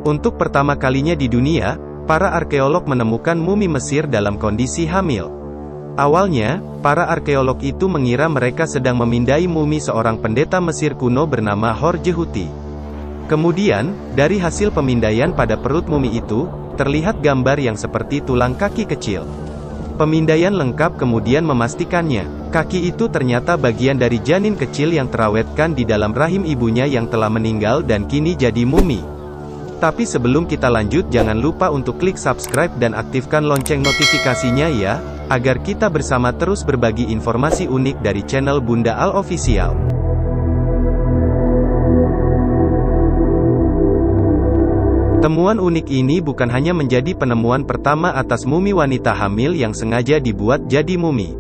Untuk pertama kalinya di dunia, para arkeolog menemukan mumi Mesir dalam kondisi hamil. Awalnya, para arkeolog itu mengira mereka sedang memindai mumi seorang pendeta Mesir kuno bernama Horjehuti. Kemudian, dari hasil pemindaian pada perut mumi itu, terlihat gambar yang seperti tulang kaki kecil. Pemindaian lengkap kemudian memastikannya, kaki itu ternyata bagian dari janin kecil yang terawetkan di dalam rahim ibunya yang telah meninggal dan kini jadi mumi. Tapi sebelum kita lanjut, jangan lupa untuk klik subscribe dan aktifkan lonceng notifikasinya ya, agar kita bersama terus berbagi informasi unik dari channel Bunda Al Official. Temuan unik ini bukan hanya menjadi penemuan pertama atas mumi wanita hamil yang sengaja dibuat jadi mumi.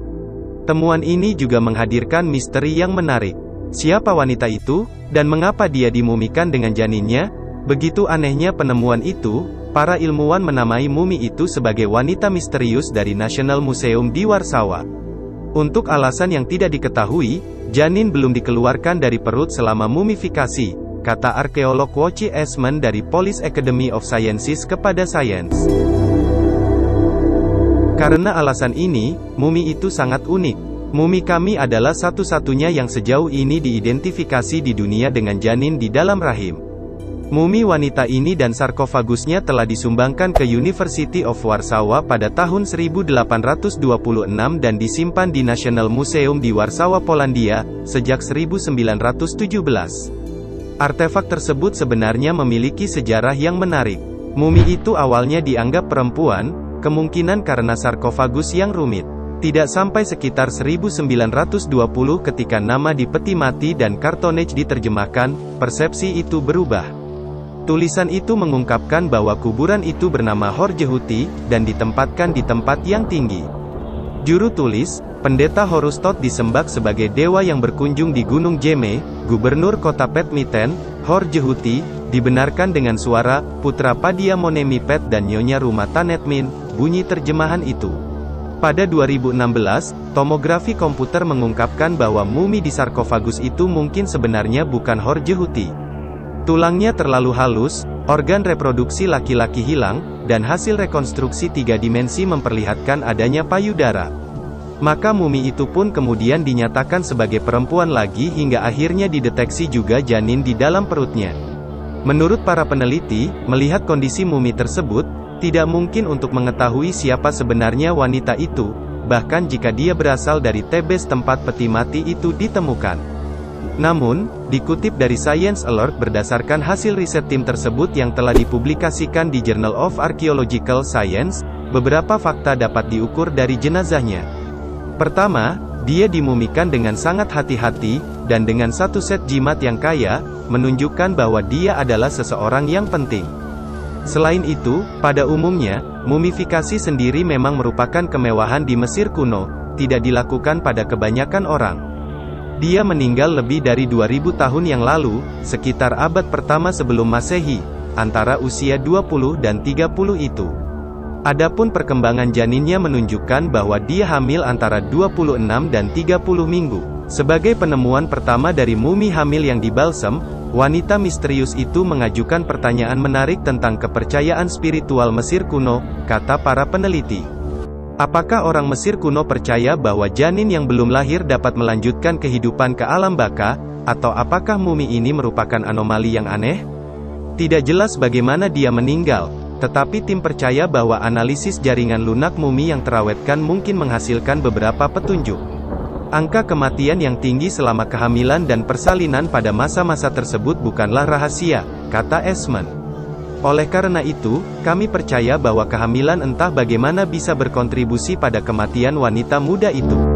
Temuan ini juga menghadirkan misteri yang menarik. Siapa wanita itu, dan mengapa dia dimumikan dengan janinnya? Begitu anehnya penemuan itu, para ilmuwan menamai mumi itu sebagai wanita misterius dari National Museum di Warsawa. Untuk alasan yang tidak diketahui, janin belum dikeluarkan dari perut selama mumifikasi, kata arkeolog Wojciech Esman dari Polish Academy of Sciences kepada Science. Karena alasan ini, mumi itu sangat unik. Mumi kami adalah satu-satunya yang sejauh ini diidentifikasi di dunia dengan janin di dalam rahim. Mumi wanita ini dan sarkofagusnya telah disumbangkan ke University of Warsaw pada tahun 1826 dan disimpan di National Museum di Warsawa, Polandia, sejak 1917. Artefak tersebut sebenarnya memiliki sejarah yang menarik. Mumi itu awalnya dianggap perempuan, kemungkinan karena sarkofagus yang rumit. Tidak sampai sekitar 1920 ketika nama di peti mati dan cartonnage diterjemahkan, persepsi itu berubah. Tulisan itu mengungkapkan bahwa kuburan itu bernama Horjehuti, dan ditempatkan di tempat yang tinggi. Juru tulis, Pendeta Horustot disembah sebagai dewa yang berkunjung di Gunung Jeme, Gubernur Kota Petmiten, Horjehuti, dibenarkan dengan suara, Putra Padia Monemipet dan Nyonya Rumah Tanetmin, bunyi terjemahan itu. Pada 2016, tomografi komputer mengungkapkan bahwa mumi di sarkofagus itu mungkin sebenarnya bukan Horjehuti. Tulangnya terlalu halus, organ reproduksi laki-laki hilang, dan hasil rekonstruksi 3 dimensi memperlihatkan adanya payudara. Maka mumi itu pun kemudian dinyatakan sebagai perempuan lagi hingga akhirnya dideteksi juga janin di dalam perutnya. Menurut para peneliti, melihat kondisi mumi tersebut, tidak mungkin untuk mengetahui siapa sebenarnya wanita itu, bahkan jika dia berasal dari Tebes tempat peti mati itu ditemukan. Namun, dikutip dari Science Alert berdasarkan hasil riset tim tersebut yang telah dipublikasikan di Journal of Archaeological Science, beberapa fakta dapat diukur dari jenazahnya. Pertama, dia dimumikan dengan sangat hati-hati, dan dengan satu set jimat yang kaya, menunjukkan bahwa dia adalah seseorang yang penting. Selain itu, pada umumnya, mumifikasi sendiri memang merupakan kemewahan di Mesir kuno, tidak dilakukan pada kebanyakan orang. Dia meninggal lebih dari 2000 tahun yang lalu, sekitar abad pertama sebelum Masehi, antara usia 20 dan 30 itu. Adapun perkembangan janinnya menunjukkan bahwa dia hamil antara 26 dan 30 minggu. Sebagai penemuan pertama dari mumi hamil yang dibalsem, wanita misterius itu mengajukan pertanyaan menarik tentang kepercayaan spiritual Mesir kuno, kata para peneliti. Apakah orang Mesir kuno percaya bahwa janin yang belum lahir dapat melanjutkan kehidupan ke alam baka, atau apakah mumi ini merupakan anomali yang aneh? Tidak jelas bagaimana dia meninggal, tetapi tim percaya bahwa analisis jaringan lunak mumi yang terawetkan mungkin menghasilkan beberapa petunjuk. Angka kematian yang tinggi selama kehamilan dan persalinan pada masa-masa tersebut bukanlah rahasia, kata Esman. Oleh karena itu, kami percaya bahwa kehamilan entah bagaimana bisa berkontribusi pada kematian wanita muda itu.